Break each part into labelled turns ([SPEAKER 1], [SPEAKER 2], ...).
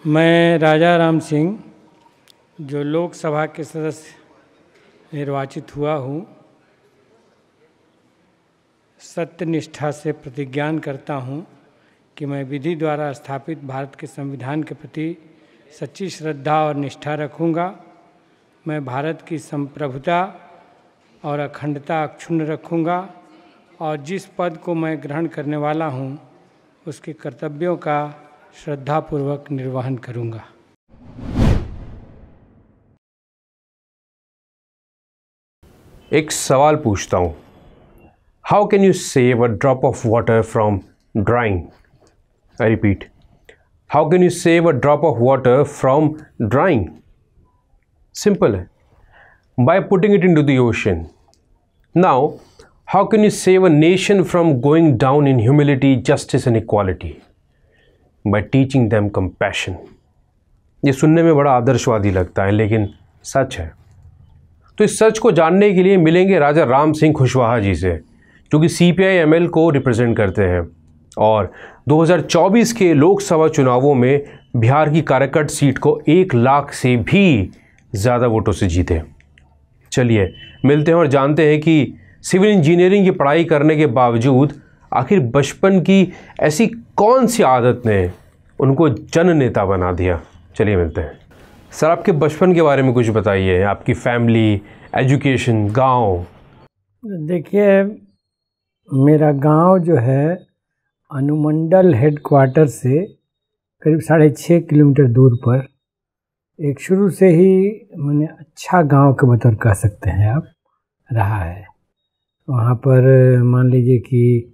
[SPEAKER 1] मैं राजा राम सिंह जो लोकसभा के सदस्य निर्वाचित हुआ हूँ, सत्यनिष्ठा से प्रतिज्ञान करता हूँ कि मैं विधि द्वारा स्थापित भारत के संविधान के प्रति सच्ची श्रद्धा और निष्ठा रखूँगा। मैं भारत की संप्रभुता और अखंडता अक्षुण्ण रखूँगा और जिस पद को मैं ग्रहण करने वाला हूँ उसके कर्तव्यों का श्रद्धापूर्वक निर्वहन करूँगा।
[SPEAKER 2] एक सवाल पूछता हूँ, how can you save a drop of water from drying? I repeat, how can you save a drop of water from drying? Simple है, by putting it into the ocean. Now how can you save a nation from going down in humility, justice and equality? By teaching them compassion. ये सुनने में बड़ा आदर्शवादी लगता है, लेकिन सच है। तो इस सच को जानने के लिए मिलेंगे राजा राम सिंह खुशवाहा जी से, जो कि CPI-ML को रिप्रेजेंट करते हैं और 2024 के लोकसभा चुनावों में बिहार की काराकट सीट को 1 लाख से भी ज़्यादा वोटों से जीते। चलिए मिलते हैं और जानते हैं कि सिविल इंजीनियरिंग की पढ़ाई करने के बावजूद आखिर बचपन की ऐसी कौन सी आदत ने उनको जन नेता बना दिया। चलिए मिलते हैं। सर, आपके बचपन के बारे में कुछ बताइए, आपकी फैमिली, एजुकेशन, गांव।
[SPEAKER 1] देखिए, मेरा गांव जो है अनुमंडल हेडक्वार्टर से करीब 6.5 किलोमीटर दूर पर एक शुरू से ही मैंने अच्छा गांव के बतौर कह सकते हैं आप रहा है। वहाँ पर मान लीजिए कि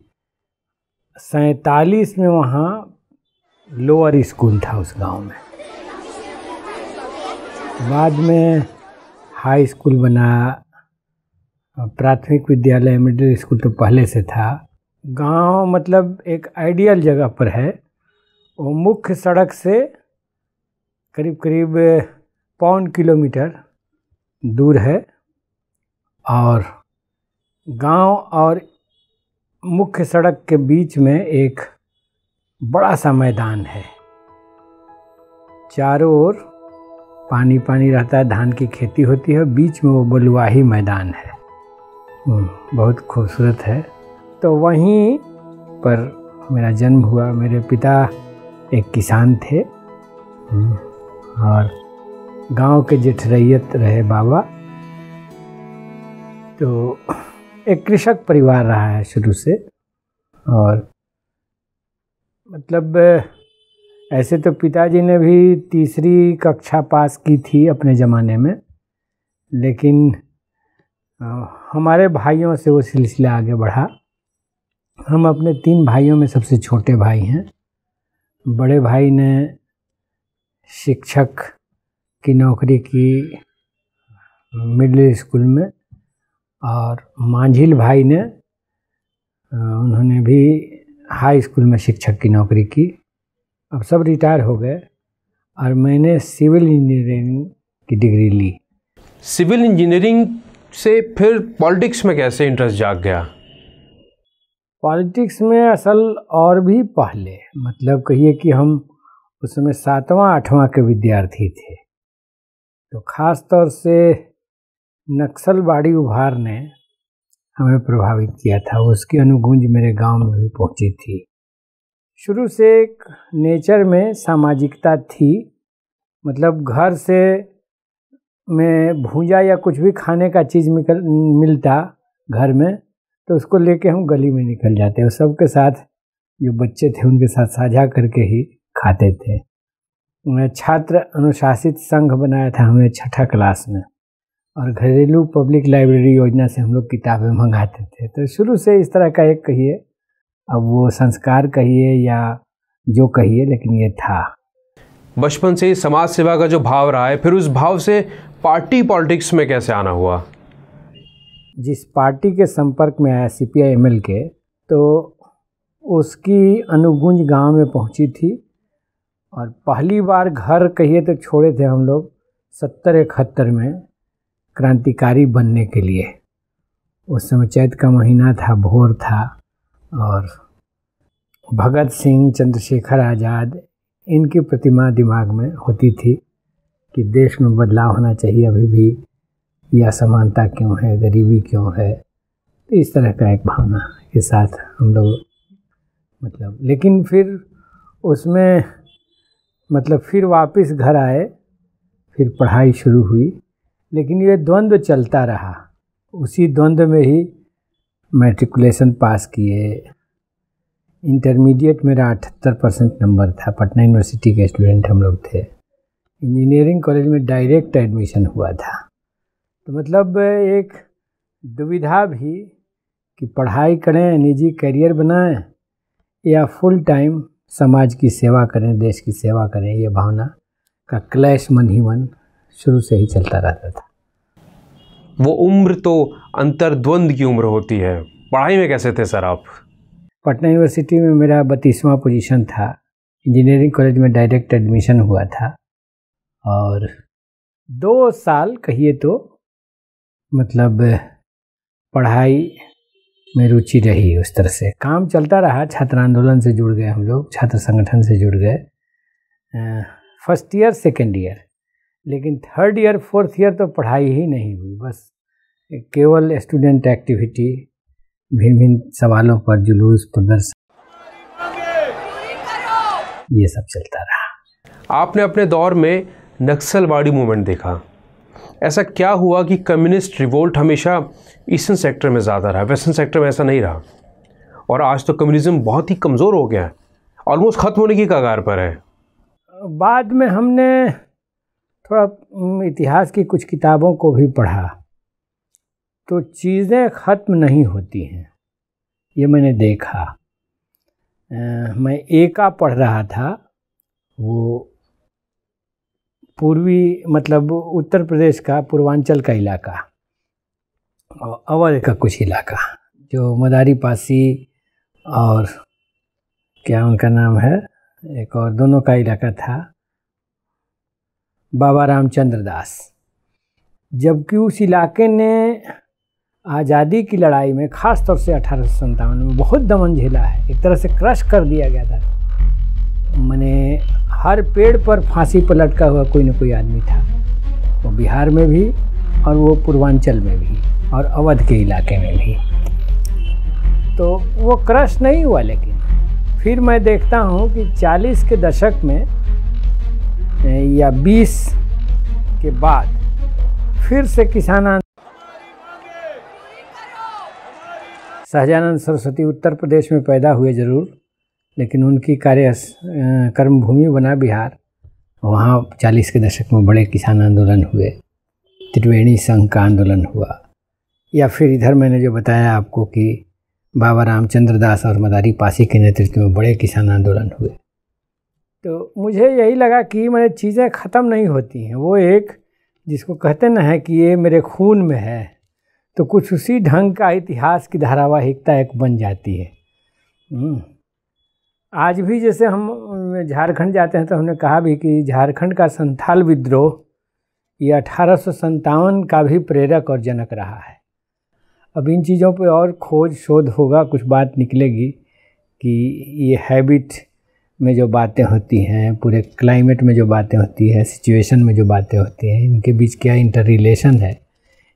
[SPEAKER 1] 47 में वहाँ लोअर स्कूल था उस गांव में। बाद में हाई स्कूल बना, प्राथमिक विद्यालय, मिडिल स्कूल तो पहले से था। गांव मतलब एक आइडियल जगह पर है। वो मुख्य सड़क से करीब 1.25 किलोमीटर दूर है और गांव और मुख्य सड़क के बीच में एक बड़ा सा मैदान है। चारों ओर पानी पानी रहता है, धान की खेती होती है, बीच में वो बलुआही मैदान है, बहुत खूबसूरत है। तो वहीं पर मेरा जन्म हुआ। मेरे पिता एक किसान थे और गांव के जेठरैयत रहे बाबा। तो एक कृषक परिवार रहा है शुरू से। और मतलब ऐसे तो पिताजी ने भी 3री कक्षा पास की थी अपने ज़माने में, लेकिन हमारे भाइयों से वो सिलसिला आगे बढ़ा। हम अपने 3 भाइयों में सबसे छोटे भाई हैं। बड़े भाई ने शिक्षक की नौकरी की मिडिल स्कूल में और मांझिल भाई ने उन्होंने भी हाई स्कूल में शिक्षक की नौकरी की। अब सब रिटायर हो गए और मैंने सिविल इंजीनियरिंग की डिग्री ली।
[SPEAKER 2] सिविल इंजीनियरिंग से फिर पॉलिटिक्स में कैसे इंटरेस्ट जाग गया?
[SPEAKER 1] पॉलिटिक्स में असल और भी पहले, मतलब कहिए कि हम उस समय 7वां 8वां के विद्यार्थी थे। तो ख़ास तौर से नक्सलवाड़ी उभार ने हमें प्रभावित किया था। उसकी अनुगूंज मेरे गांव में भी पहुंची थी। शुरू से एक नेचर में सामाजिकता थी, मतलब घर से में भूजा या कुछ भी खाने का चीज़ मिलता घर में तो उसको लेके हम गली में निकल जाते और सबके साथ जो बच्चे थे उनके साथ साझा करके ही खाते थे। मैं छात्र अनुशासित संघ बनाया था हमने 6ठा क्लास में और घरेलू पब्लिक लाइब्रेरी योजना से हम लोग किताबें मंगाते थे। तो शुरू से इस तरह का एक कहिए, अब वो संस्कार कहिए या जो कहिए, लेकिन ये था।
[SPEAKER 2] बचपन से ही समाज सेवा का जो भाव रहा है, फिर उस भाव से पार्टी पॉलिटिक्स में कैसे आना हुआ?
[SPEAKER 1] जिस पार्टी के संपर्क में आया CPI-ML के, तो उसकी अनुगूंज गांव में पहुंची थी और पहली बार घर कहिए तो छोड़े थे हम लोग 70-71 में क्रांतिकारी बनने के लिए। उस समय चैत का महीना था, भोर था और भगत सिंह, चंद्रशेखर आज़ाद, इनकी प्रतिमा दिमाग में होती थी कि देश में बदलाव होना चाहिए, अभी भी ये असमानता क्यों है, गरीबी क्यों है। तो इस तरह का एक भावना के साथ हम लोग मतलब, लेकिन फिर उसमें मतलब फिर वापस घर आए, फिर पढ़ाई शुरू हुई, लेकिन ये द्वंद्व चलता रहा। उसी द्वंद्व में ही मैट्रिकुलेशन पास किए। इंटरमीडिएट मेरा 78% नंबर था, पटना यूनिवर्सिटी के स्टूडेंट हम लोग थे। इंजीनियरिंग कॉलेज में डायरेक्ट एडमिशन हुआ था। तो मतलब एक दुविधा भी कि पढ़ाई करें, निजी करियर बनाएं या फुल टाइम समाज की सेवा करें, देश की सेवा करें, ये भावना का क्लैश मन ही मन शुरू से ही चलता रहता था।
[SPEAKER 2] वो उम्र तो अंतर्द्वंद की उम्र होती है। पढ़ाई में कैसे थे सर आप?
[SPEAKER 1] पटना यूनिवर्सिटी में मेरा 32वां पोजीशन था। इंजीनियरिंग कॉलेज में डायरेक्ट एडमिशन हुआ था और 2 साल कहिए तो मतलब पढ़ाई में रुचि रही। उस तरह से काम चलता रहा। छात्र आंदोलन से जुड़ गए हम लोग, छात्र संगठन से जुड़ गए फर्स्ट ईयर सेकेंड ईयर, लेकिन थर्ड ईयर फोर्थ ईयर तो पढ़ाई ही नहीं हुई। बस केवल स्टूडेंट एक्टिविटी, भिन्न भिन्न सवालों पर जुलूस प्रदर्शन, ये सब चलता रहा।
[SPEAKER 2] आपने अपने दौर में नक्सलवाड़ी मूवमेंट देखा। ऐसा क्या हुआ कि कम्युनिस्ट रिवोल्ट हमेशा ईस्टर्न सेक्टर में ज़्यादा रहा, वेस्टर्न सेक्टर में ऐसा नहीं रहा, और आज तो कम्युनिज्म बहुत ही कमज़ोर हो गया है, ऑलमोस्ट ख़त्म होने की कगार पर है?
[SPEAKER 1] बाद में हमने थोड़ा इतिहास की कुछ किताबों को भी पढ़ा तो चीज़ें ख़त्म नहीं होती हैं, ये मैंने देखा। मैं एका पढ़ रहा था, वो पूर्वी मतलब उत्तर प्रदेश का पूर्वांचल का इलाका और अवध का कुछ इलाका, जो मदारी पासी और क्या उनका नाम है, एक और दोनों का इलाका था, बाबा रामचंद्र दास। जबकि उस इलाके ने आज़ादी की लड़ाई में ख़ास तौर से 1857 में बहुत दमन झेला है। एक तरह से क्रश कर दिया गया था। मैंने हर पेड़ पर फांसी पर लटका हुआ कोई न कोई आदमी था, वो बिहार में भी और वो पूर्वांचल में भी और अवध के इलाके में भी। तो वो क्रश नहीं हुआ। लेकिन फिर मैं देखता हूँ कि 40 के दशक में या 20 के बाद फिर से किसान सहजानंद सरस्वती उत्तर प्रदेश में पैदा हुए ज़रूर, लेकिन उनकी कर्मभूमि बना बिहार। वहाँ 40 के दशक में बड़े किसान आंदोलन हुए, त्रिवेणी संघ का आंदोलन हुआ, या फिर इधर मैंने जो बताया आपको कि बाबा रामचंद्र दास और मदारी पासी के नेतृत्व में बड़े किसान आंदोलन हुए। तो मुझे यही लगा कि मैंने चीज़ें ख़त्म नहीं होती हैं। वो एक जिसको कहते ना है कि ये मेरे खून में है, तो कुछ उसी ढंग का इतिहास की धारावाहिकता एक बन जाती है। आज भी जैसे हम झारखंड जाते हैं तो हमने कहा भी कि झारखंड का संथाल विद्रोह ये 1857 का भी प्रेरक और जनक रहा है। अब इन चीज़ों पे और खोज शोध होगा, कुछ बात निकलेगी कि ये हैबिट में जो बातें होती हैं, पूरे क्लाइमेट में जो बातें होती है, सिचुएशन में जो बातें होती हैं, इनके बीच क्या इंटर रिलेशन है,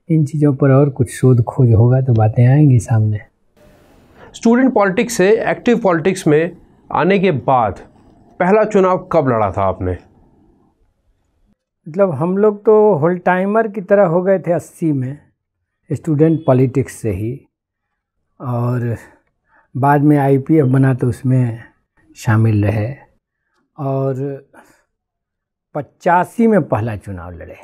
[SPEAKER 1] इन चीज़ों पर और कुछ शोध खोज होगा तो बातें आएंगी सामने।
[SPEAKER 2] स्टूडेंट पॉलिटिक्स से एक्टिव पॉलिटिक्स में आने के बाद पहला चुनाव कब लड़ा था आपने?
[SPEAKER 1] मतलब हम लोग तो होल टाइमर की तरह हो गए थे 80 में स्टूडेंट पॉलिटिक्स से ही, और बाद में IPF बना तो उसमें शामिल रहे, और 85 में पहला चुनाव लड़े।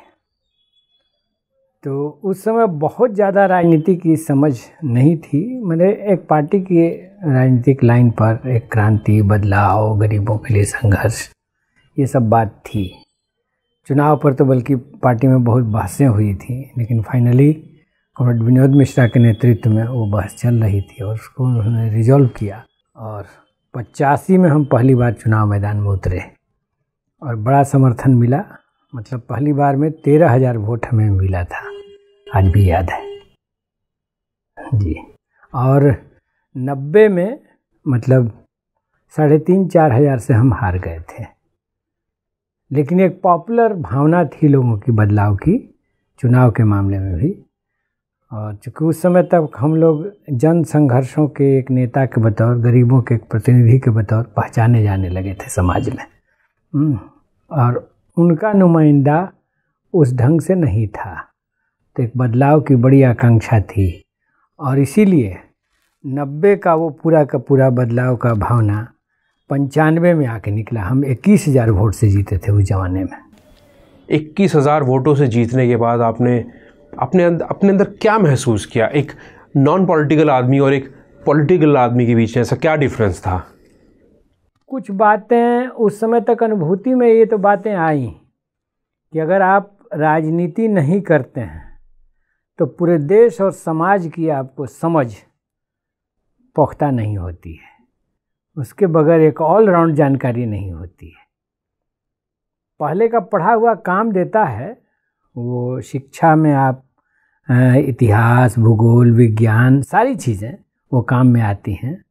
[SPEAKER 1] तो उस समय बहुत ज़्यादा राजनीति की समझ नहीं थी। मैंने एक पार्टी की राजनीतिक लाइन पर एक क्रांति, बदलाव, गरीबों के लिए संघर्ष, ये सब बात थी। चुनाव पर तो बल्कि पार्टी में बहुत बहसें हुई थी, लेकिन फाइनली कॉमरेड विनोद मिश्रा के नेतृत्व में वो बहस चल रही थी और उसको उन्होंने रिजॉल्व किया, और 85 में हम पहली बार चुनाव मैदान में उतरे और बड़ा समर्थन मिला। मतलब पहली बार में 13,000 वोट हमें मिला था, आज भी याद है जी। और 90 में मतलब 3,500-4,000 से हम हार गए थे। लेकिन एक पॉपुलर भावना थी लोगों की बदलाव की, चुनाव के मामले में भी। और चूँकि उस समय तक हम लोग जन संघर्षों के एक नेता के बतौर, गरीबों के एक प्रतिनिधि के बतौर पहचाने जाने लगे थे समाज में। और उनका नुमाइंदा उस ढंग से नहीं था, तो एक बदलाव की बड़ी आकांक्षा थी। और इसीलिए 90 का वो पूरा का पूरा बदलाव का भावना 95 में आके निकला। हम 21,000 वोट से जीते थे उस जमाने में।
[SPEAKER 2] 21,000 वोटों से जीतने के बाद आपने अपने अंदर क्या महसूस किया? एक नॉन पॉलिटिकल आदमी और एक पॉलिटिकल आदमी के बीच में ऐसा क्या डिफरेंस था?
[SPEAKER 1] कुछ बातें उस समय तक अनुभूति में ये तो बातें आई कि अगर आप राजनीति नहीं करते हैं तो पूरे देश और समाज की आपको समझ पुख्ता नहीं होती है, उसके बगैर एक ऑलराउंड जानकारी नहीं होती है। पहले का पढ़ा हुआ काम देता है, वो शिक्षा में आप इतिहास, भूगोल, विज्ञान, सारी चीज़ें वो काम में आती हैं,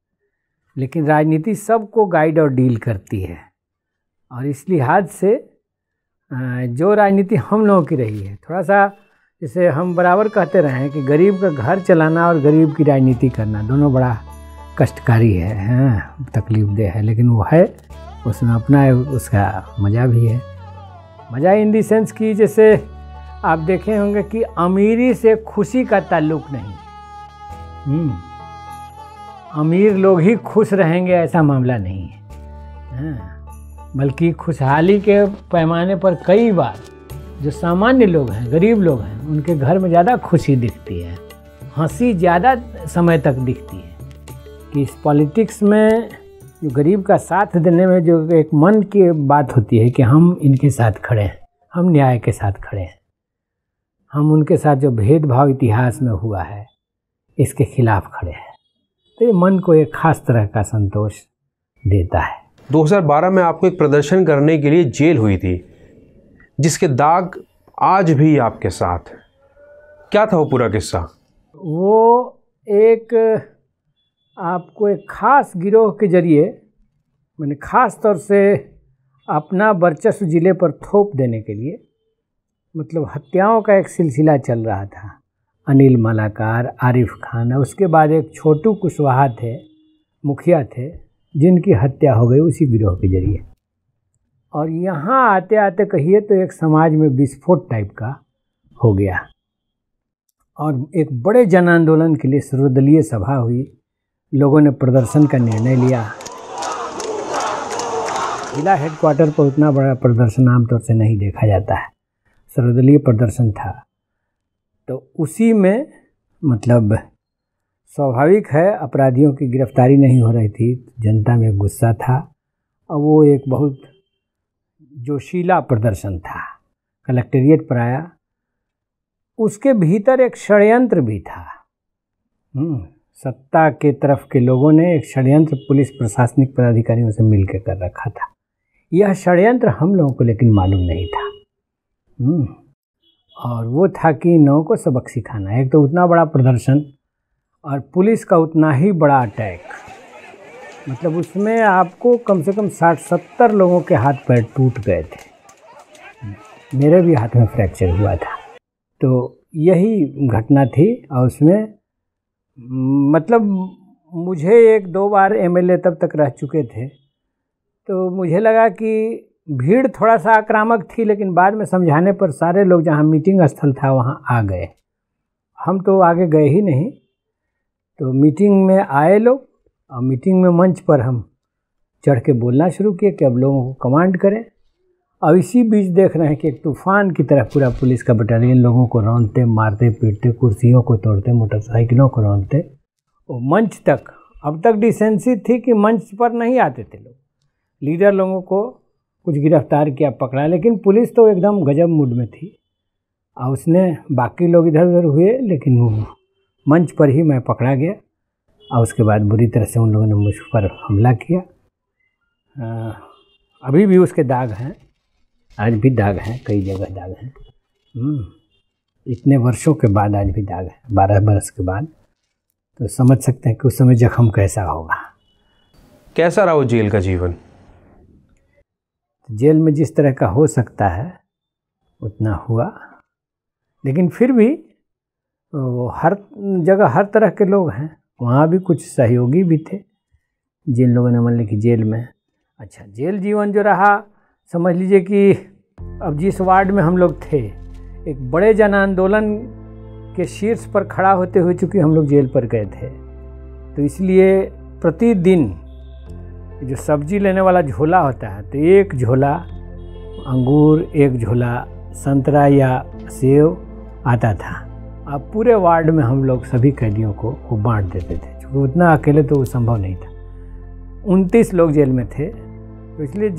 [SPEAKER 1] लेकिन राजनीति सबको गाइड और डील करती है। और इस लिहाज से जो राजनीति हम लोगों की रही है, थोड़ा सा जैसे हम बराबर कहते रहे हैं कि गरीब का घर चलाना और गरीब की राजनीति करना दोनों बड़ा कष्टकारी है, तकलीफ देह है, लेकिन वो है, उसमें अपना उसका मज़ा भी है। मज़ा इन दी सेंस कि जैसे आप देखे होंगे कि अमीरी से खुशी का ताल्लुक नहीं। अमीर लोग ही खुश रहेंगे ऐसा मामला नहीं है, बल्कि खुशहाली के पैमाने पर कई बार जो सामान्य लोग हैं, गरीब लोग हैं, उनके घर में ज़्यादा खुशी दिखती है, हंसी ज़्यादा समय तक दिखती है। कि इस पॉलिटिक्स में जो गरीब का साथ देने में जो एक मन की बात होती है कि हम इनके साथ खड़े हैं, हम न्याय के साथ खड़े हैं, हम उनके साथ जो भेदभाव इतिहास में हुआ है इसके खिलाफ खड़े हैं, तो ये मन को एक खास तरह का संतोष देता है।
[SPEAKER 2] 2012 में आपको एक प्रदर्शन करने के लिए जेल हुई थी, जिसके दाग आज भी आपके साथ। क्या था वो पूरा किस्सा?
[SPEAKER 1] वो एक आपको एक खास गिरोह के जरिए, मैंने खास तौर से अपना वर्चस्व जिले पर थोप देने के लिए, मतलब हत्याओं का एक सिलसिला चल रहा था। अनिल मालाकार, आरिफ खान, उसके बाद एक छोटू कुशवाहा थे, मुखिया थे, जिनकी हत्या हो गई उसी गिरोह के जरिए। और यहाँ आते आते कहिए तो एक समाज में विस्फोट टाइप का हो गया और एक बड़े जन आंदोलन के लिए सर्वदलीय सभा हुई। लोगों ने प्रदर्शन का निर्णय लिया। जिला हेडक्वार्टर पर उतना बड़ा प्रदर्शन आमतौर से नहीं देखा जाता है, सर्वदलीय प्रदर्शन था। तो उसी में मतलब स्वाभाविक है अपराधियों की गिरफ्तारी नहीं हो रही थी, जनता में गुस्सा था और वो एक बहुत जोशीला प्रदर्शन था। कलेक्टेरिएट पर आया, उसके भीतर एक षड्यंत्र भी था। सत्ता के तरफ के लोगों ने एक षड्यंत्र पुलिस प्रशासनिक पदाधिकारियों से मिल के कर रखा था। यह षड्यंत्र हम लोगों को लेकिन मालूम नहीं था। और वो था कि इन लोगों को सबक सिखाना। एक तो उतना बड़ा प्रदर्शन और पुलिस का उतना ही बड़ा अटैक, मतलब उसमें आपको कम से कम 60-70 लोगों के हाथ पैर टूट गए थे। मेरे भी हाथ में फ्रैक्चर हुआ था। तो यही घटना थी और उसमें मतलब मुझे 1-2 बार एमएलए तब तक रह चुके थे, तो मुझे लगा कि भीड़ थोड़ा सा आक्रामक थी, लेकिन बाद में समझाने पर सारे लोग जहाँ मीटिंग स्थल था वहाँ आ गए। हम तो आगे गए ही नहीं। तो मीटिंग में आए लोग और मीटिंग में मंच पर हम चढ़ के बोलना शुरू किए कि अब लोगों को कमांड करें। और इसी बीच देख रहे हैं कि एक तूफान की तरह पूरा पुलिस का बटालियन लोगों को रौंदते, मारते, पीटते, कुर्सियों को तोड़ते, मोटरसाइकिलों को रौंदते और मंच तक। अब तक डिसेंसी थी कि मंच पर नहीं आते थे लोग, लीडर लोगों को कुछ गिरफ्तार किया, पकड़ा, लेकिन पुलिस तो एकदम गजब मूड में थी और उसने बाकी लोग इधर उधर हुए, लेकिन वो मंच पर ही मैं पकड़ा गया और उसके बाद बुरी तरह से उन लोगों ने मुझ पर हमला किया। अभी भी उसके दाग हैं, आज भी दाग हैं, कई जगह दाग हैं। इतने वर्षों के बाद आज भी दाग है, 12 बरस के बाद। तो समझ सकते हैं कि उस समय जख्म कैसा होगा।
[SPEAKER 2] कैसा रहा वो जेल का जीवन?
[SPEAKER 1] जेल में जिस तरह का हो सकता है उतना हुआ, लेकिन फिर भी हर जगह हर तरह के लोग हैं। वहाँ भी कुछ सहयोगी भी थे जिन लोगों ने मान ली कि जेल में, अच्छा जेल जीवन जो रहा, समझ लीजिए कि अब जिस वार्ड में हम लोग थे, एक बड़े जन आंदोलन के शीर्ष पर खड़ा होते हुए चूँकि हम लोग जेल पर गए थे, तो इसलिए प्रतिदिन जो सब्जी लेने वाला झोला होता है, तो एक झोला अंगूर, एक झोला संतरा या सेब आता था। अब पूरे वार्ड में हम लोग सभी कैदियों को वो बांट देते थे, क्योंकि उतना अकेले तो वो संभव नहीं था। 29 लोग जेल में थे, तो इसलिए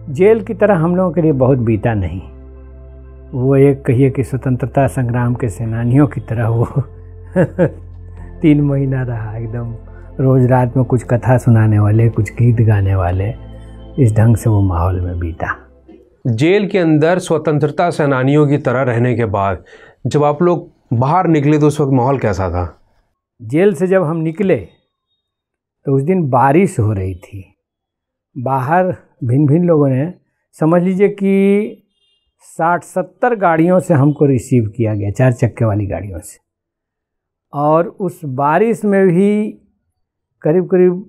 [SPEAKER 1] जेल की तरह हम लोगों के लिए बहुत बीता नहीं। वो एक कहिए कि स्वतंत्रता संग्राम के सेनानियों की तरह वो 3 महीना रहा, एकदम रोज़ रात में कुछ कथा सुनाने वाले, कुछ गीत गाने वाले, इस ढंग से वो माहौल में बीता।
[SPEAKER 2] जेल के अंदर स्वतंत्रता सेनानियों की तरह रहने के बाद जब आप लोग बाहर निकले तो उस वक्त माहौल कैसा था?
[SPEAKER 1] जेल से जब हम निकले तो उस दिन बारिश हो रही थी। बाहर भिन्न भिन्न लोगों ने, समझ लीजिए कि 60-70 गाड़ियों से हमको रिसीव किया गया, 4 चक्के वाली गाड़ियों से। और उस बारिश में भी करीब करीब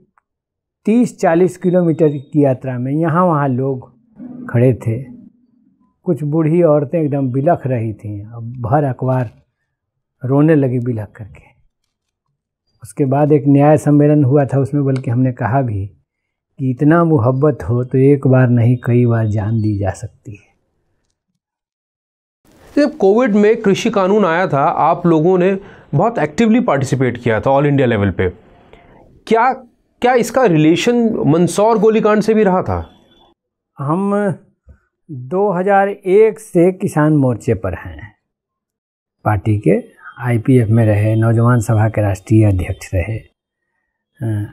[SPEAKER 1] 30-40 किलोमीटर की यात्रा में यहाँ वहाँ लोग खड़े थे। कुछ बूढ़ी औरतें एकदम बिलख रही थीं, अब भर अखबार रोने लगी बिलख करके। उसके बाद एक न्याय सम्मेलन हुआ था, उसमें बल्कि हमने कहा भी कि इतना मोहब्बत हो तो एक बार नहीं कई बार जान दी जा सकती है।
[SPEAKER 2] जब कोविड में कृषि कानून आया था, आप लोगों ने बहुत एक्टिवली पार्टिसिपेट किया था ऑल इंडिया लेवल पे। क्या इसका रिलेशन मंदसौर गोलीकांड से भी रहा था?
[SPEAKER 1] हम 2001 से किसान मोर्चे पर हैं, पार्टी के IPF में रहे, नौजवान सभा के राष्ट्रीय अध्यक्ष रहे,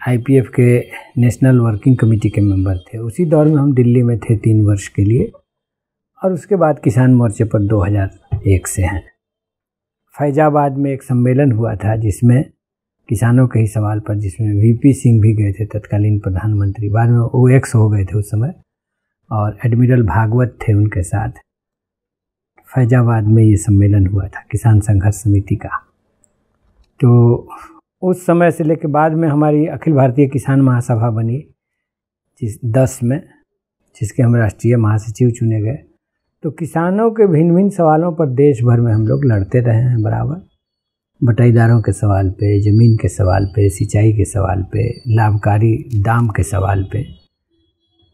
[SPEAKER 1] IPF के नेशनल वर्किंग कमेटी के मेंबर थे। उसी दौर में हम दिल्ली में थे 3 वर्ष के लिए, और उसके बाद किसान मोर्चे पर 2001 से हैं। फैजाबाद में एक सम्मेलन हुआ था जिसमें किसानों के ही सवाल पर, जिसमें VP सिंह भी गए थे, तत्कालीन प्रधानमंत्री, बाद में वो एक्स हो गए थे उस समय, और एडमिरल भागवत थे उनके साथ। फैजाबाद में ये सम्मेलन हुआ था किसान संघर्ष समिति का। तो उस समय से लेकर बाद में हमारी अखिल भारतीय किसान महासभा बनी 10 में, जिसके हम राष्ट्रीय महासचिव चुने गए। तो किसानों के भिन्न भिन्न सवालों पर देश भर में हम लोग लड़ते रहे हैं बराबर। बटाईदारों के सवाल पे, ज़मीन के सवाल पे, सिंचाई के सवाल पे, लाभकारी दाम के सवाल पे।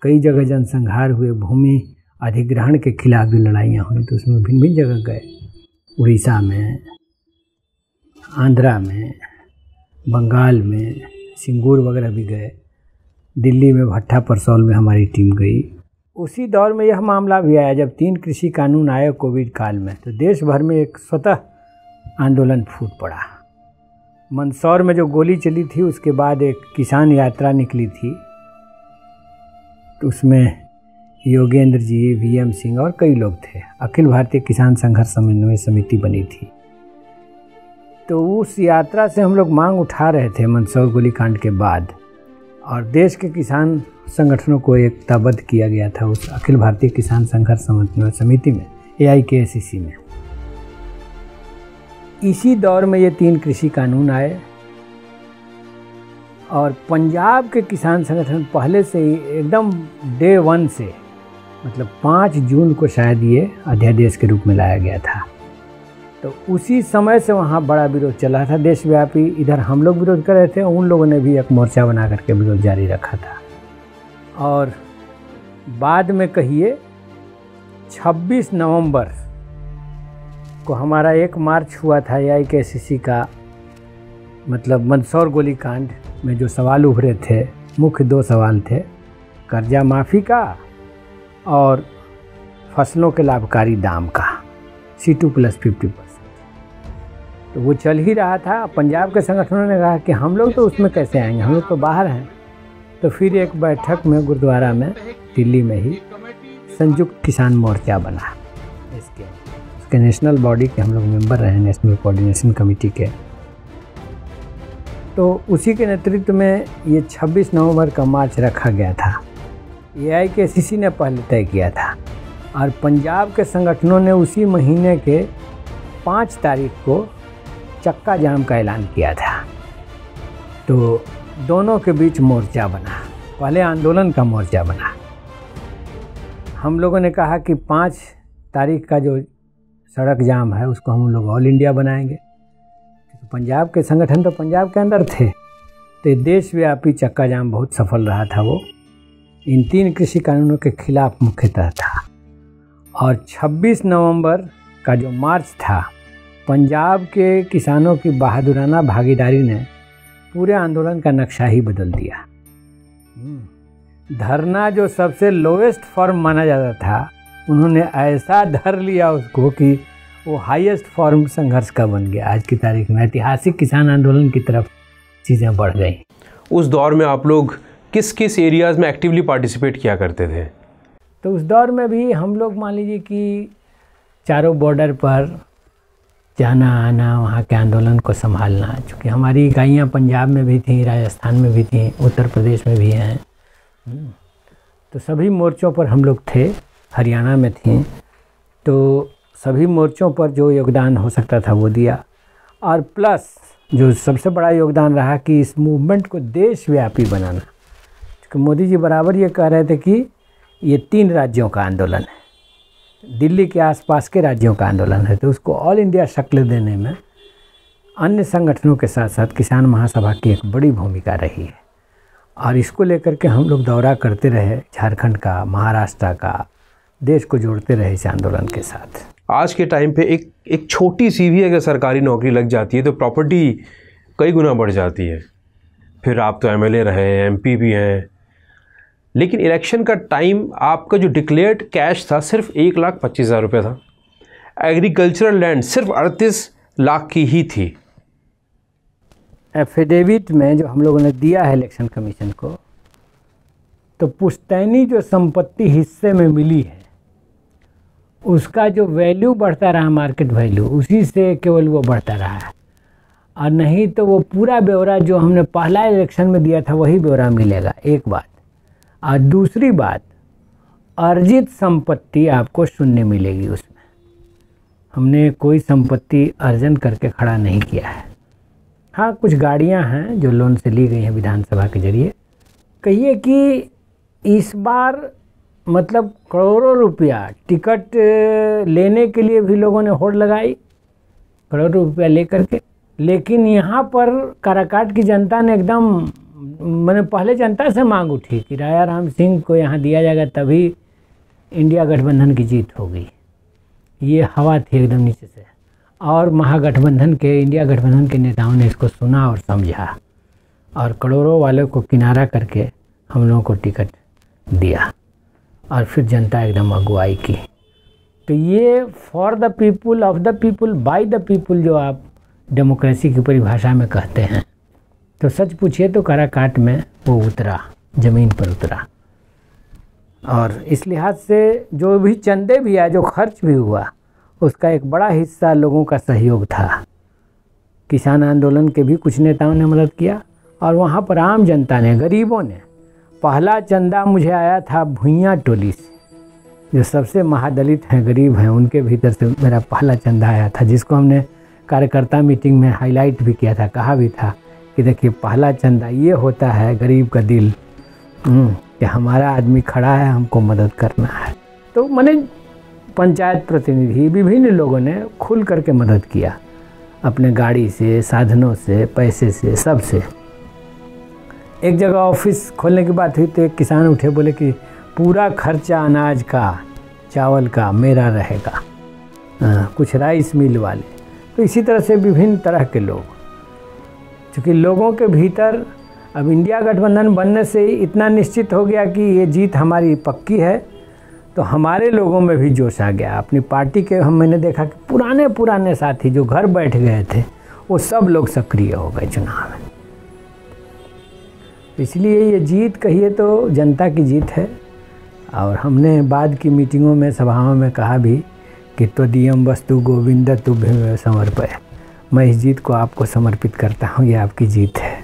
[SPEAKER 1] कई जगह जनसंहार हुए, भूमि अधिग्रहण के खिलाफ भी लड़ाइयाँ हुई, तो उसमें भिन्न भिन्न जगह गए। उड़ीसा में, आंध्रा में, बंगाल में, सिंगूर वगैरह भी गए। दिल्ली में भट्टा परसौल में हमारी टीम गई। उसी दौर में यह मामला भी आया जब 3 कृषि कानून आए कोविड काल में, तो देश भर में एक स्वतः आंदोलन फूट पड़ा। मंदसौर में जो गोली चली थी, उसके बाद एक किसान यात्रा निकली थी, तो उसमें योगेंद्र जी, VM सिंह और कई लोग थे। अखिल भारतीय किसान संघर्ष समन्वय समिति बनी थी। तो उस यात्रा से हम लोग मांग उठा रहे थे मंदसौर गोलीकांड के बाद, और देश के किसान संगठनों को एकताबद्ध किया गया था उस अखिल भारतीय किसान संघर्ष समन्वय समिति में, AIKSCC में। इसी दौर में ये 3 कृषि कानून आए, और पंजाब के किसान संगठन पहले से ही एकदम डे 1 से, मतलब 5 जून को शायद ये अध्यादेश के रूप में लाया गया था। तो उसी समय से वहाँ बड़ा विरोध चला था देशव्यापी। इधर हम लोग विरोध कर रहे थे, उन लोगों ने भी एक मोर्चा बना करके विरोध जारी रखा था। और बाद में कहिए 26 नवंबर को हमारा 1 मार्च हुआ था AIKSCC का, मतलब मंदसौर गोलीकांड में जो सवाल उभरे थे, मुख्य 2 सवाल थे, कर्जा माफ़ी का और फसलों के लाभकारी दाम का, C2 + 50%। तो वो चल ही रहा था। पंजाब के संगठनों ने कहा कि हम लोग तो उसमें कैसे आएंगे, हम लोग तो बाहर हैं। तो फिर एक बैठक में गुरुद्वारा में, दिल्ली में ही संयुक्त किसान मोर्चा बना। उसके नेशनल बॉडी के हम लोग मेंबर रहे, नेशनल कोऑर्डिनेशन कमेटी के। तो उसी के नेतृत्व में ये 26 नवंबर का मार्च रखा गया था। AIKCC ने पहले तय किया था और पंजाब के संगठनों ने उसी महीने के 5 तारीख को चक्का जाम का ऐलान किया था। तो दोनों के बीच मोर्चा बना, पहले आंदोलन का मोर्चा बना। हम लोगों ने कहा कि 5 तारीख का जो सड़क जाम है उसको हम लोग ऑल इंडिया बनाएंगे। तो पंजाब के संगठन तो पंजाब के अंदर थे, तो देशव्यापी चक्का जाम बहुत सफल रहा था। वो इन 3 कृषि कानूनों के खिलाफ मुख्यतः था। और 26 नवंबर का जो मार्च था, पंजाब के किसानों की बहादुराना भागीदारी ने पूरे आंदोलन का नक्शा ही बदल दिया। धरना जो सबसे लोएस्ट फॉर्म माना जाता था, उन्होंने ऐसा धर लिया उसको कि वो हाईएस्ट फॉर्म संघर्ष का बन गया। आज की तारीख में ऐतिहासिक किसान आंदोलन की तरफ चीज़ें बढ़ गई।
[SPEAKER 2] उस दौर में आप लोग किस किस एरियाज़ में एक्टिवली पार्टिसिपेट किया करते थे?
[SPEAKER 1] तो उस दौर में भी हम लोग मान लीजिए कि चारों बॉर्डर पर जाना आना, वहाँ के आंदोलन को संभालना। चूँकि हमारी इकाइयाँ पंजाब में भी थीं, राजस्थान में भी थीं, उत्तर प्रदेश में भी हैं, तो सभी मोर्चों पर हम लोग थे। हरियाणा में थी, तो सभी मोर्चों पर जो योगदान हो सकता था वो दिया। और प्लस जो सबसे बड़ा योगदान रहा कि इस मूवमेंट को देशव्यापी बनाना। क्योंकि मोदी जी बराबर ये कह रहे थे कि ये 3 राज्यों का आंदोलन है, दिल्ली के आसपास के राज्यों का आंदोलन है, तो उसको ऑल इंडिया शक्ल देने में अन्य संगठनों के साथ साथ किसान महासभा की एक बड़ी भूमिका रही है। और इसको लेकर के हम लोग दौरा करते रहे, झारखंड का, महाराष्ट्र का, देश को जोड़ते रहे इस आंदोलन के साथ।
[SPEAKER 2] आज के टाइम पे एक छोटी सी भी अगर सरकारी नौकरी लग जाती है तो प्रॉपर्टी कई गुना बढ़ जाती है। फिर आप तो MLA रहे, MP भी हैं, लेकिन इलेक्शन का टाइम आपका जो डिक्लेयर्ड कैश था सिर्फ 1,25,000 रुपये था। एग्रीकल्चरल लैंड सिर्फ 38 लाख की ही थी।
[SPEAKER 1] एफिडेविट में जो हम लोगों ने दिया है इलेक्शन कमीशन को, तो पुश्तैनी जो संपत्ति हिस्से में मिली है उसका जो वैल्यू बढ़ता रहा, मार्केट वैल्यू, उसी से केवल वो बढ़ता रहा है। और नहीं तो वो पूरा ब्यौरा जो हमने पहला इलेक्शन में दिया था वही ब्यौरा मिलेगा, एक बात। और दूसरी बात, अर्जित संपत्ति आपको शून्य मिलेगी। उसमें हमने कोई संपत्ति अर्जन करके खड़ा नहीं किया है। हाँ, कुछ गाड़ियां हैं जो लोन से ली गई हैं विधानसभा के जरिए। कहिए कि इस बार मतलब करोड़ों रुपया टिकट लेने के लिए भी लोगों ने होड़ लगाई, करोड़ों रुपया लेकर के। लेकिन यहाँ पर काराकाट की जनता ने एकदम, मैंने पहले जनता से मांग उठी कि राजा राम सिंह को यहाँ दिया जाएगा, तभी इंडिया गठबंधन की जीत होगी। ये हवा थी एकदम नीचे से। और महागठबंधन के, इंडिया गठबंधन के नेताओं ने इसको सुना और समझा और करोड़ों वालों को किनारा करके हम लोगों को टिकट दिया। और फिर जनता एकदम अगुवाई की। तो ये for the people, of the people, by the people जो आप डेमोक्रेसी की परिभाषा में कहते हैं, तो सच पूछिए तो काराकाट में वो उतरा, ज़मीन पर उतरा। और इस लिहाज से जो भी चंदे भी आए, जो खर्च भी हुआ, उसका एक बड़ा हिस्सा लोगों का सहयोग था। किसान आंदोलन के भी कुछ नेताओं ने मदद किया और वहाँ पर आम जनता ने, गरीबों ने। पहला चंदा मुझे आया था भुइयाँ टोली से, जो सबसे महादलित हैं, गरीब हैं, उनके भीतर से मेरा पहला चंदा आया था, जिसको हमने कार्यकर्ता मीटिंग में हाईलाइट भी किया था, कहा भी था कि देखिए पहला चंदा ये होता है गरीब का दिल, कि हमारा आदमी खड़ा है, हमको मदद करना है। तो मैंने पंचायत प्रतिनिधि, विभिन्न लोगों ने खुल करके मदद किया, अपने गाड़ी से, साधनों से, पैसे से, सब से। एक जगह ऑफिस खोलने की बात हुई तो एक किसान उठे, बोले कि पूरा खर्चा अनाज का, चावल का मेरा रहेगा, कुछ राइस मिल वाले। तो इसी तरह से विभिन्न तरह के लोग, क्योंकि लोगों के भीतर अब इंडिया गठबंधन बनने से इतना निश्चित हो गया कि ये जीत हमारी पक्की है, तो हमारे लोगों में भी जोश आ गया। अपनी पार्टी के मैंने देखा कि पुराने साथी जो घर बैठ गए थे, वो सब लोग सक्रिय हो गए चुनाव में। इसलिए ये जीत कहिए तो जनता की जीत है। और हमने बाद की मीटिंगों में, सभाओं में कहा भी कि त्वदीयम वस्तु गोविंद तुभ्यमेव समर्पय, मैं इस जीत को आपको समर्पित करता हूँ, ये आपकी जीत है।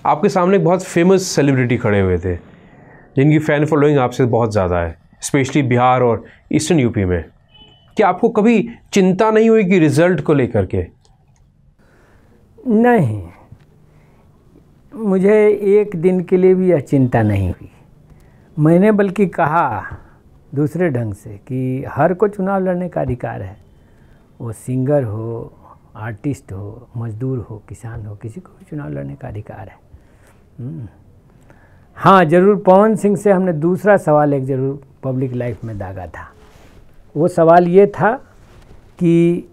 [SPEAKER 2] आपके सामने एक बहुत फेमस सेलिब्रिटी खड़े हुए थे जिनकी फ़ैन फॉलोइंग आपसे बहुत ज़्यादा है, स्पेशली बिहार और ईस्टर्न यूपी में, क्या आपको कभी चिंता नहीं हुई कि रिज़ल्ट को लेकर के?
[SPEAKER 1] नहीं, मुझे एक दिन के लिए भी यह चिंता नहीं हुई। मैंने बल्कि कहा दूसरे ढंग से कि हर को चुनाव लड़ने का अधिकार है, वो सिंगर हो, आर्टिस्ट हो, मजदूर हो, किसान हो, किसी को भी चुनाव लड़ने का अधिकार है। हाँ, ज़रूर पवन सिंह से हमने दूसरा सवाल एक ज़रूर पब्लिक लाइफ में दागा था। वो सवाल ये था कि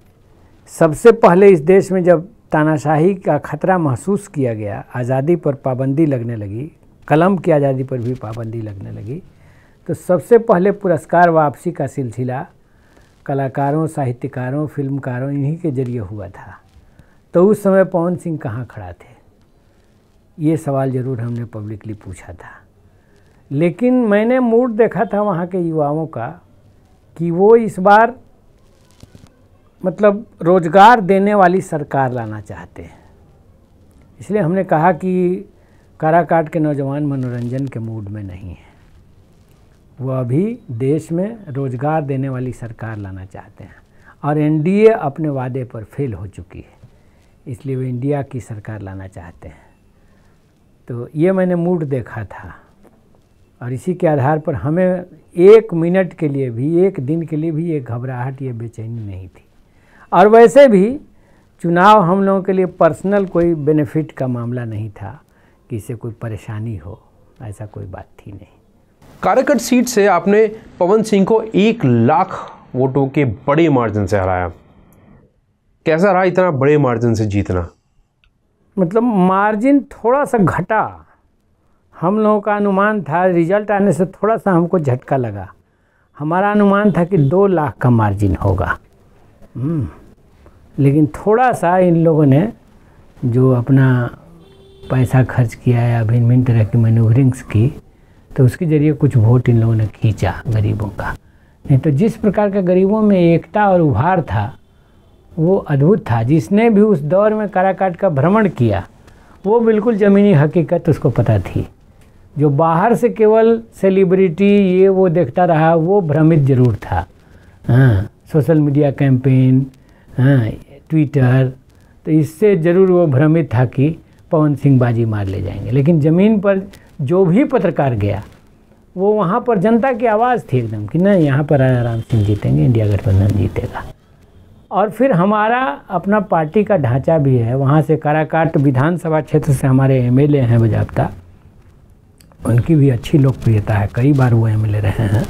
[SPEAKER 1] सबसे पहले इस देश में जब तानाशाही का खतरा महसूस किया गया, आज़ादी पर पाबंदी लगने लगी, कलम की आज़ादी पर भी पाबंदी लगने लगी, तो सबसे पहले पुरस्कार वापसी का सिलसिला कलाकारों, साहित्यकारों, फिल्मकारों इन्हीं के जरिए हुआ था। तो उस समय पवन सिंह कहाँ खड़ा थे, ये सवाल ज़रूर हमने पब्लिकली पूछा था। लेकिन मैंने मूड देखा था वहाँ के युवाओं का कि वो इस बार मतलब रोज़गार देने वाली सरकार लाना चाहते हैं। इसलिए हमने कहा कि काराकाट के नौजवान मनोरंजन के मूड में नहीं है, वो अभी देश में रोज़गार देने वाली सरकार लाना चाहते हैं। और एनडीए अपने वादे पर फेल हो चुकी है, इसलिए वो इंडिया की सरकार लाना चाहते हैं। तो ये मैंने मूड देखा था और इसी के आधार पर हमें एक मिनट के लिए भी, एक दिन के लिए भी ये घबराहट, ये बेचैनी नहीं थी। और वैसे भी चुनाव हम लोगों के लिए पर्सनल कोई बेनिफिट का मामला नहीं था कि इससे कोई परेशानी हो, ऐसा कोई बात थी नहीं।
[SPEAKER 2] काराकट सीट से आपने पवन सिंह को 1 लाख वोटों के बड़े मार्जिन से हराया। कैसा रहा इतना बड़े मार्जिन से जीतना?
[SPEAKER 1] मतलब मार्जिन थोड़ा सा घटा, हम लोगों का अनुमान था, रिजल्ट आने से थोड़ा सा हमको झटका लगा। हमारा अनुमान था कि 2 लाख का मार्जिन होगा, लेकिन थोड़ा सा इन लोगों ने जो अपना पैसा खर्च किया या भिन्न तरह की मैन्यूवरिंग्स की, तो उसके ज़रिए कुछ वोट इन लोगों ने खींचा गरीबों का। नहीं तो जिस प्रकार का गरीबों में एकता और उभार था वो अद्भुत था। जिसने भी उस दौर में काराकाट का भ्रमण किया वो बिल्कुल ज़मीनी हकीकत उसको पता थी। जो बाहर से केवल सेलिब्रिटी ये वो देखता रहा वो भ्रमित ज़रूर था। हाँ, सोशल मीडिया कैंपेन, हाँ, ट्विटर, तो इससे ज़रूर वो भ्रमित था कि पवन सिंह बाजी मार ले जाएंगे। लेकिन ज़मीन पर जो भी पत्रकार गया वो वहाँ पर जनता की आवाज़ थी एकदम कि नहीं, यहाँ पर राम सिंह जीतेंगे, इंडिया गठबंधन जीतेगा। और फिर हमारा अपना पार्टी का ढांचा भी है। वहाँ से काराकाट विधानसभा क्षेत्र से हमारे एमएलए हैं बजाबता, उनकी भी अच्छी लोकप्रियता है, कई बार वो एमएलए रहे हैं।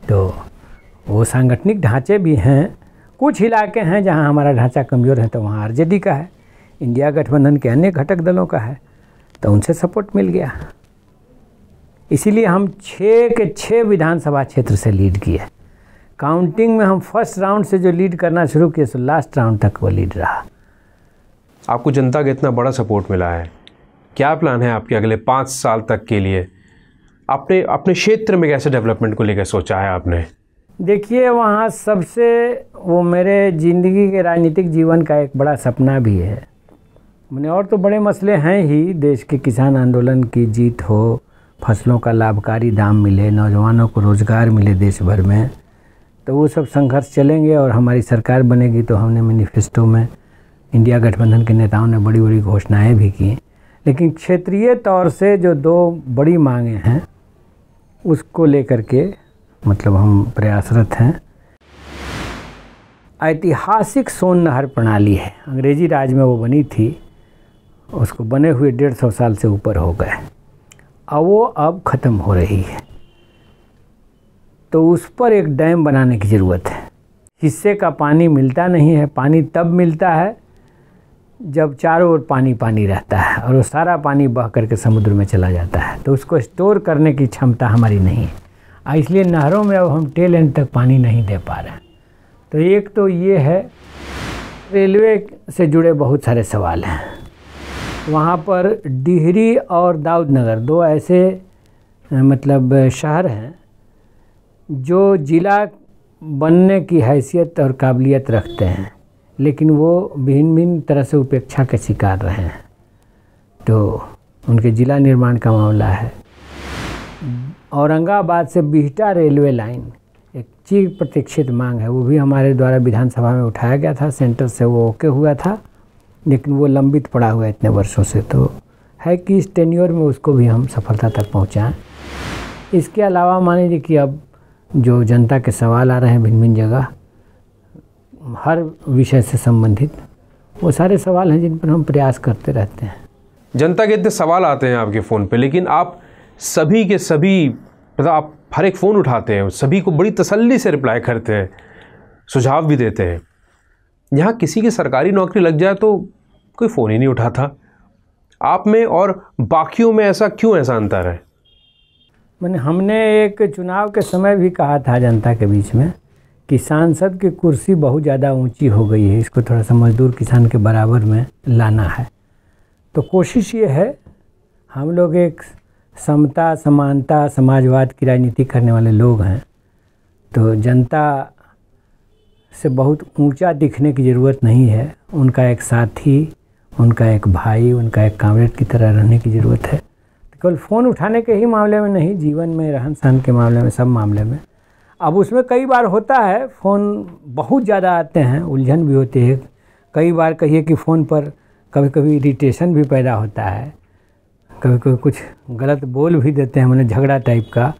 [SPEAKER 1] तो वो सांगठनिक ढांचे भी हैं। कुछ इलाके हैं जहाँ हमारा ढांचा कमज़ोर है, तो वहाँ आरजेडी का है, इंडिया गठबंधन के अन्य घटक दलों का है, तो उनसे सपोर्ट मिल गया। इसीलिए हम 6 के 6 विधानसभा क्षेत्र से लीड किए। काउंटिंग में हम फर्स्ट राउंड से जो लीड करना शुरू किए तो लास्ट राउंड तक वो लीड रहा।
[SPEAKER 2] आपको जनता का इतना बड़ा सपोर्ट मिला है, क्या प्लान है आपके अगले 5 साल तक के लिए? अपने क्षेत्र में कैसे डेवलपमेंट को लेकर सोचा है आपने?
[SPEAKER 1] देखिए, वहाँ सबसे वो मेरे ज़िंदगी के राजनीतिक जीवन का एक बड़ा सपना भी है। मैंने और तो बड़े मसले हैं ही, देश के किसान आंदोलन की जीत हो, फसलों का लाभकारी दाम मिले, नौजवानों को रोज़गार मिले देश भर में, तो वो सब संघर्ष चलेंगे। और हमारी सरकार बनेगी तो हमने मैनिफेस्टो में इंडिया गठबंधन के नेताओं ने बड़ी बड़ी घोषणाएं भी की। लेकिन क्षेत्रीय तौर से जो 2 बड़ी मांगें हैं उसको लेकर के मतलब हम प्रयासरत हैं। ऐतिहासिक सोन नहर प्रणाली है, अंग्रेजी राज में वो बनी थी, उसको बने हुए 150 साल से ऊपर हो गए, अब वो अब ख़त्म हो रही है। तो उस पर एक डैम बनाने की ज़रूरत है। हिस्से का पानी मिलता नहीं है। पानी तब मिलता है जब चारों ओर पानी पानी रहता है और वो सारा पानी बह करके समुद्र में चला जाता है, तो उसको स्टोर करने की क्षमता हमारी नहीं है। इसलिए नहरों में अब हम टेल एंड तक पानी नहीं दे पा रहे हैं। तो एक तो ये है। रेलवे से जुड़े बहुत सारे सवाल हैं। वहाँ पर डिहरी और दाऊदनगर 2 ऐसे मतलब शहर हैं जो ज़िला बनने की हैसियत और काबिलियत रखते हैं, लेकिन वो भिन्न तरह से उपेक्षा के शिकार रहे हैं। तो उनके ज़िला निर्माण का मामला है। औरंगाबाद से बिहटा रेलवे लाइन एक चिर प्रतीक्षित मांग है, वो भी हमारे द्वारा विधानसभा में उठाया गया था, सेंटर से वो ओके हुआ था, लेकिन वो लंबित पड़ा हुआ है इतने वर्षों से। तो है कि इस टेन्योर में उसको भी हम सफलता तक पहुँचाएँ। इसके अलावा मान लीजिए कि अब जो जनता के सवाल आ रहे हैं भिन्न भिन्न जगह हर विषय से संबंधित, वो सारे सवाल हैं जिन पर हम प्रयास करते रहते हैं।
[SPEAKER 2] जनता के इतने सवाल आते हैं आपके फ़ोन पे, लेकिन आप सभी के सभी मतलब आप हर एक फ़ोन उठाते हैं, सभी को बड़ी तसल्ली से रिप्लाई करते हैं, सुझाव भी देते हैं। यहाँ किसी की सरकारी नौकरी लग जाए तो कोई फ़ोन ही नहीं उठाता। आप में और बाकियों में ऐसा क्यों, ऐसा अंतर है?
[SPEAKER 1] मैंने हमने एक चुनाव के समय भी कहा था जनता के बीच में कि सांसद की कुर्सी बहुत ज़्यादा ऊंची हो गई है, इसको थोड़ा सा मजदूर किसान के बराबर में लाना है। तो कोशिश ये है, हम लोग एक समता समानता समाजवाद की राजनीति करने वाले लोग हैं, तो जनता से बहुत ऊंचा दिखने की ज़रूरत नहीं है। उनका एक साथी, उनका एक भाई, उनका एक कामरेड की तरह रहने की ज़रूरत है। केवल फ़ोन उठाने के ही मामले में नहीं, जीवन में रहन सहन के मामले में, सब मामले में। अब उसमें कई बार होता है फ़ोन बहुत ज़्यादा आते हैं, उलझन भी होती है। कई बार कहिए कि फ़ोन पर कभी कभी इरिटेशन भी पैदा होता है, कभी कभी कुछ गलत बोल भी देते हैं, मैंने झगड़ा टाइप का,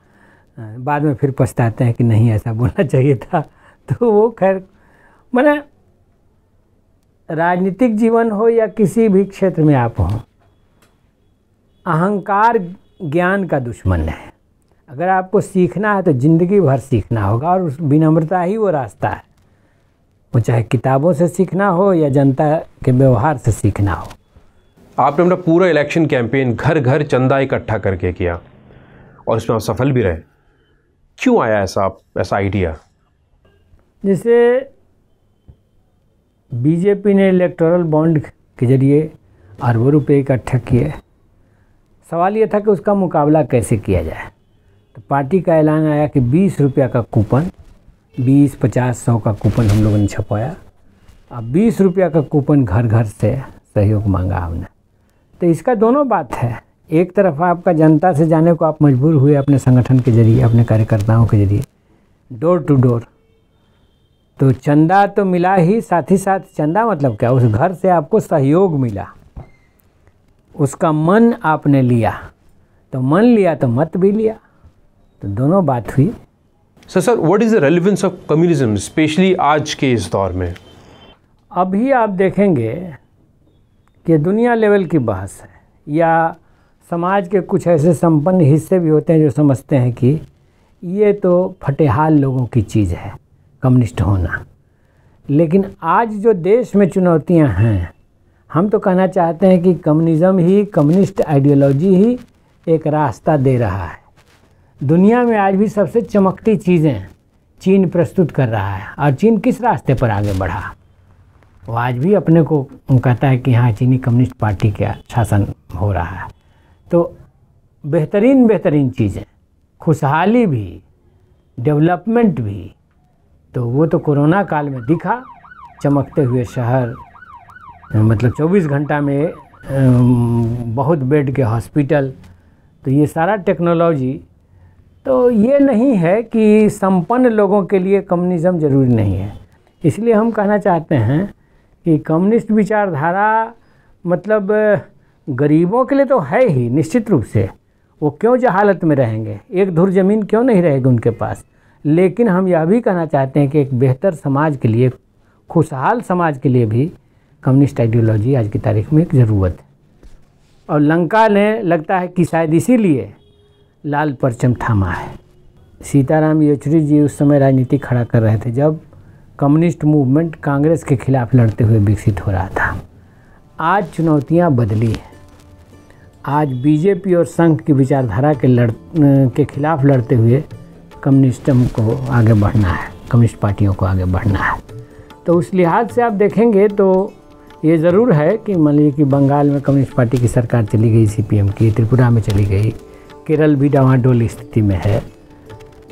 [SPEAKER 1] बाद में फिर पछताते हैं कि नहीं ऐसा बोलना चाहिए था। तो वो खैर मैंने राजनीतिक जीवन हो या किसी भी क्षेत्र में आप हों, अहंकार ज्ञान का दुश्मन है। अगर आपको सीखना है तो ज़िंदगी भर सीखना होगा, और उस विनम्रता ही वो रास्ता है। वो चाहे किताबों से सीखना हो या जनता के व्यवहार से सीखना हो।
[SPEAKER 2] आपने अपना पूरा इलेक्शन कैंपेन घर घर चंदा इकट्ठा करके किया और इसमें आप सफल भी रहे। क्यों आया ऐसा आइडिया?
[SPEAKER 1] जैसे बीजेपी ने इलेक्टोरल बॉन्ड के जरिए अरबों रुपए इकट्ठे किए। सवाल ये था कि उसका मुकाबला कैसे किया जाए। तो पार्टी का ऐलान आया कि 20 रुपया का कूपन, 20, 50, 100 का कूपन हम लोगों ने छपवाया। अब 20 रुपया का कूपन घर घर से सहयोग मांगा हमने। तो इसका दोनों बात है, एक तरफ आपका जनता से जाने को आप मजबूर हुए अपने संगठन के जरिए, अपने कार्यकर्ताओं के जरिए, डोर टू डोर। तो चंदा तो मिला ही, साथ ही साथ चंदा मतलब क्या, उस घर से आपको सहयोग मिला, उसका मन आपने लिया। तो मन लिया तो मत भी लिया, तो दोनों बात हुई।
[SPEAKER 2] Sir what is the relevance of communism specially आज के इस दौर में?
[SPEAKER 1] अभी आप देखेंगे कि दुनिया लेवल की बहस है, या समाज के कुछ ऐसे संपन्न हिस्से भी होते हैं जो समझते हैं कि ये तो फटेहाल लोगों की चीज़ है कम्युनिस्ट होना। लेकिन आज जो देश में चुनौतियां हैं, हम तो कहना चाहते हैं कि कम्युनिज़्म ही, कम्युनिस्ट आइडियोलॉजी ही एक रास्ता दे रहा है। दुनिया में आज भी सबसे चमकती चीज़ें चीन प्रस्तुत कर रहा है। और चीन किस रास्ते पर आगे बढ़ा? वो आज भी अपने को कहता है कि हाँ चीनी कम्युनिस्ट पार्टी का शासन हो रहा है। तो बेहतरीन चीज़ें, खुशहाली भी, डेवलपमेंट भी, तो वो तो कोरोना काल में दिखा। चमकते हुए शहर, मतलब 24 घंटा में बहुत बेड के हॉस्पिटल, तो ये सारा टेक्नोलॉजी। तो ये नहीं है कि संपन्न लोगों के लिए कम्युनिज़्म ज़रूरी नहीं है। इसलिए हम कहना चाहते हैं कि कम्युनिस्ट विचारधारा मतलब गरीबों के लिए तो है ही निश्चित रूप से। वो क्यों जहालत में रहेंगे, एक धुर ज़मीन क्यों नहीं रहेगी उनके पास। लेकिन हम यह भी कहना चाहते हैं कि एक बेहतर समाज के लिए, खुशहाल समाज के लिए भी कम्युनिस्ट आइडियोलॉजी आज की तारीख में एक ज़रूरत है। और लंका ने लगता है कि शायद इसीलिए लाल परचम थामा है। सीताराम येचुरी जी उस समय राजनीति खड़ा कर रहे थे जब कम्युनिस्ट मूवमेंट कांग्रेस के खिलाफ लड़ते हुए विकसित हो रहा था। आज चुनौतियां बदली हैं। आज बीजेपी और संघ की विचारधारा के खिलाफ लड़ते हुए कम्युनिज्म को आगे बढ़ना है, कम्युनिस्ट पार्टियों को आगे बढ़ना है। तो उस लिहाज से आप देखेंगे तो ये ज़रूर है कि मान लीजिए कि बंगाल में कम्युनिस्ट पार्टी की सरकार चली गई, सीपीएम की, त्रिपुरा में चली गई, केरल भी डावाडोल स्थिति में है।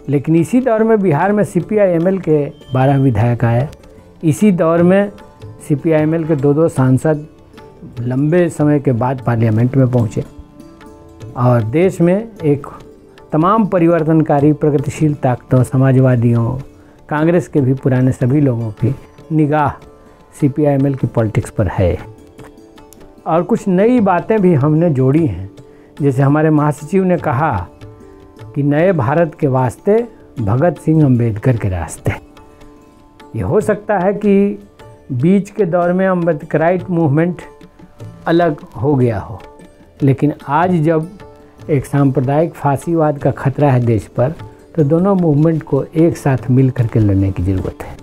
[SPEAKER 1] लेकिन इसी दौर में बिहार में सीपीआई-एमएल के 12 विधायक आए। इसी दौर में सीपीआई-एमएल के 2 सांसद लंबे समय के बाद पार्लियामेंट में पहुँचे। और देश में एक तमाम परिवर्तनकारी प्रगतिशील ताकतों, समाजवादियों, कांग्रेस के भी पुराने सभी लोगों की निगाह CPI-ML की पॉलिटिक्स पर है। और कुछ नई बातें भी हमने जोड़ी हैं, जैसे हमारे महासचिव ने कहा कि नए भारत के वास्ते भगत सिंह अम्बेडकर के रास्ते। ये हो सकता है कि बीच के दौर में अम्बेडकराइट मूवमेंट अलग हो गया हो, लेकिन आज जब एक सांप्रदायिक फांसीवाद का खतरा है देश पर, तो दोनों मूवमेंट को एक साथ मिल करके लड़ने की ज़रूरत है।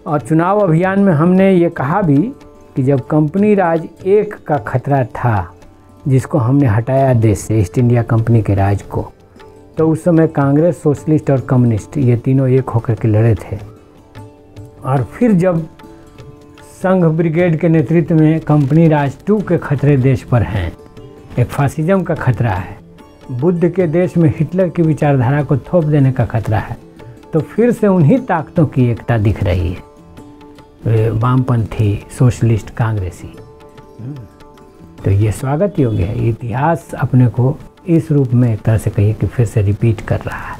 [SPEAKER 1] और चुनाव अभियान में हमने ये कहा भी कि जब कंपनी राज एक का खतरा था, जिसको हमने हटाया देश से, ईस्ट इंडिया कंपनी के राज को, तो उस समय कांग्रेस, सोशलिस्ट और कम्युनिस्ट ये तीनों एक होकर के लड़े थे। और फिर जब संघ ब्रिगेड के नेतृत्व में कंपनी राज 2 के खतरे देश पर हैं, एक फासिज्म का खतरा है, बुद्ध के देश में हिटलर की विचारधारा को थोप देने का खतरा है, तो फिर से उन्हीं ताकतों की एकता दिख रही है, वामपंथी, सोशलिस्ट, कांग्रेसी। तो ये स्वागत योग्य है। इतिहास अपने को इस रूप में एक तरह से कहिए कि फिर से रिपीट कर रहा है।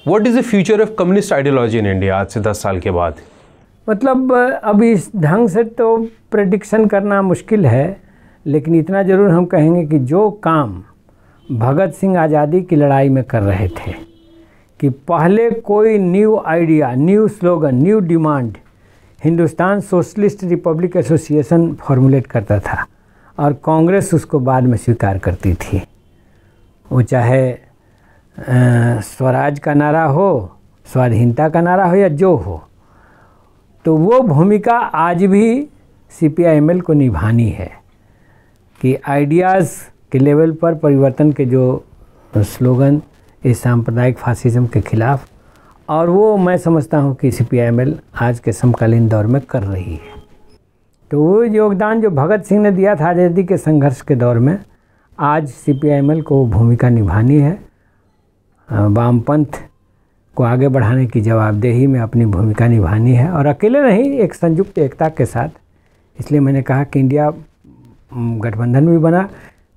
[SPEAKER 2] What is the future of communist ideology in India आज से 10 साल के बाद?
[SPEAKER 1] मतलब अब इस ढंग से तो प्रेडिक्शन करना मुश्किल है, लेकिन इतना ज़रूर हम कहेंगे कि जो काम भगत सिंह आज़ादी की लड़ाई में कर रहे थे, कि पहले कोई new idea, new slogan, new demand Hindustan socialist Republic association formulate करता था और कांग्रेस उसको बाद में स्वीकार करती थी। वो चाहे स्वराज का नारा हो, स्वाधीनता का नारा हो या जो हो, तो वो भूमिका आज भी CPI-ML को निभानी है कि आइडियाज़ के लेवल पर परिवर्तन के जो स्लोगन इस सांप्रदायिक फासिज्म के खिलाफ, और वो मैं समझता हूँ कि CPI-ML आज के समकालीन दौर में कर रही है। तो वो योगदान जो भगत सिंह ने दिया था आज़ादी के संघर्ष के दौर में, आज CPI-ML को भूमिका निभानी है। वामपंथ को आगे बढ़ाने की जवाबदेही में अपनी भूमिका निभानी है, और अकेले नहीं, एक संयुक्त एकता के साथ। इसलिए मैंने कहा कि इंडिया गठबंधन भी बना।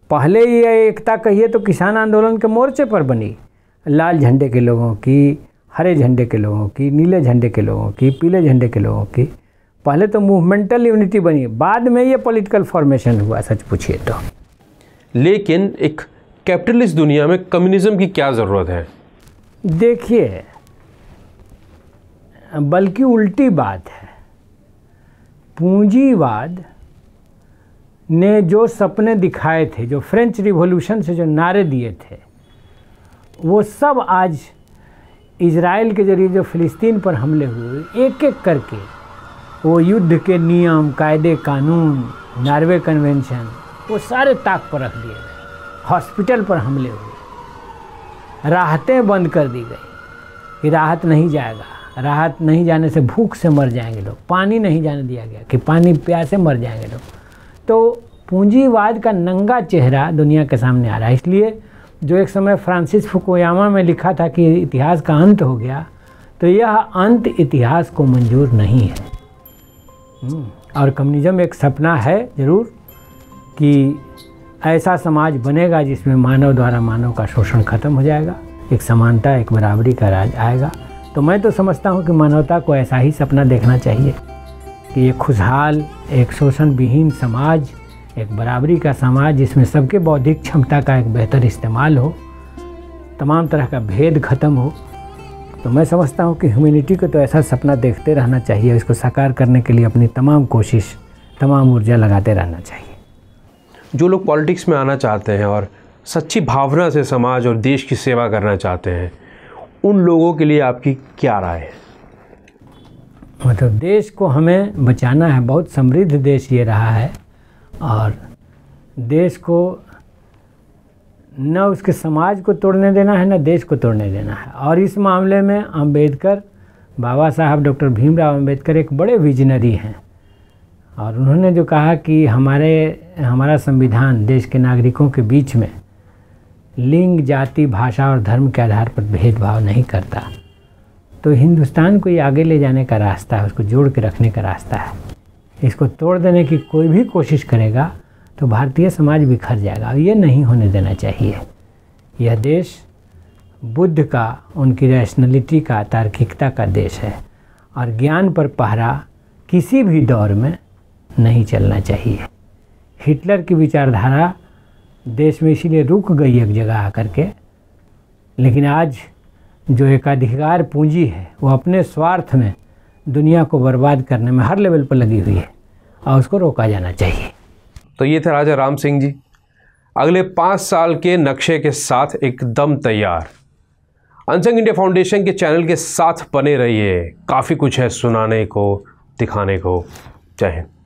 [SPEAKER 1] पहले ये एकता कहिए तो किसान आंदोलन के मोर्चे पर बनी, लाल झंडे के लोगों की, हरे झंडे के लोगों की, नीले झंडे के लोगों की, पीले झंडे के लोगों की। पहले तो मूवमेंटल यूनिटी बनी, बाद में ये पॉलिटिकल फॉर्मेशन हुआ, सच पूछिए तो।
[SPEAKER 2] लेकिन एक कैपिटलिस्ट दुनिया में कम्युनिज्म की क्या ज़रूरत है?
[SPEAKER 1] देखिए, बल्कि उल्टी बात है। पूंजीवाद ने जो सपने दिखाए थे, जो फ्रेंच रिवॉल्यूशन से जो नारे दिए थे, वो सब आज इजराइल के जरिए जो फ़िलिस्तीन पर हमले हुए, एक एक करके वो युद्ध के नियम, कायदे कानून, नॉर्वे कन्वेंशन, वो सारे ताक पर रख दिए गए। हॉस्पिटल पर हमले हुए, राहतें बंद कर दी गई कि राहत नहीं जाएगा, राहत नहीं जाने से भूख से मर जाएंगे लोग। पानी नहीं जाने दिया गया कि पानी प्यासे मर जाएंगे लोग। तो पूंजीवाद का नंगा चेहरा दुनिया के सामने आ रहा है। इसलिए जो एक समय फ्रांसिस फुकुयामा में लिखा था कि इतिहास का अंत हो गया, तो यह अंत इतिहास को मंजूर नहीं है। और कम्युनिज्म एक सपना है ज़रूर कि ऐसा समाज बनेगा जिसमें मानव द्वारा मानव का शोषण खत्म हो जाएगा, एक समानता, एक बराबरी का राज आएगा। तो मैं तो समझता हूँ कि मानवता को ऐसा ही सपना देखना चाहिए कि एक खुशहाल, एक शोषण विहीन समाज, एक बराबरी का समाज जिसमें सबके बौद्धिक क्षमता का एक बेहतर इस्तेमाल हो, तमाम तरह का भेद खत्म हो। तो मैं समझता हूँ कि ह्यूमैनिटी को तो ऐसा सपना देखते रहना चाहिए, इसको साकार करने के लिए अपनी तमाम कोशिश, तमाम ऊर्जा लगाते रहना चाहिए।
[SPEAKER 2] जो लोग पॉलिटिक्स में आना चाहते हैं और सच्ची भावना से समाज और देश की सेवा करना चाहते हैं, उन लोगों के लिए आपकी क्या राय है?
[SPEAKER 1] मतलब देश को हमें बचाना है। बहुत समृद्ध देश ये रहा है, और देश को न उसके समाज को तोड़ने देना है, न देश को तोड़ने देना है। और इस मामले में अम्बेडकर, बाबा साहब डॉक्टर भीमराव अम्बेडकर एक बड़े विजनरी हैं। और उन्होंने जो कहा कि हमारा संविधान देश के नागरिकों के बीच में लिंग, जाति, भाषा और धर्म के आधार पर भेदभाव नहीं करता, तो हिंदुस्तान को ये आगे ले जाने का रास्ता है, उसको जोड़ के रखने का रास्ता है। इसको तोड़ देने की कोई भी कोशिश करेगा तो भारतीय समाज बिखर जाएगा, और ये नहीं होने देना चाहिए। यह देश बुद्ध का, उनकी रैशनैलिटी का, तार्किकता का देश है और ज्ञान पर पहरा किसी भी दौर में नहीं चलना चाहिए। हिटलर की विचारधारा देश में इसीलिए रुक गई एक जगह आकर के, लेकिन आज जो एकाधिकार पूंजी है वो अपने स्वार्थ में दुनिया को बर्बाद करने में हर लेवल पर लगी हुई है और उसको रोका जाना चाहिए।
[SPEAKER 2] तो ये थे राजा राम सिंह जी, अगले 5 साल के नक्शे के साथ एकदम तैयार। अनसंग इंडिया फाउंडेशन के चैनल के साथ बने रहिए, काफ़ी कुछ है सुनाने को, दिखाने को। जय हिंद।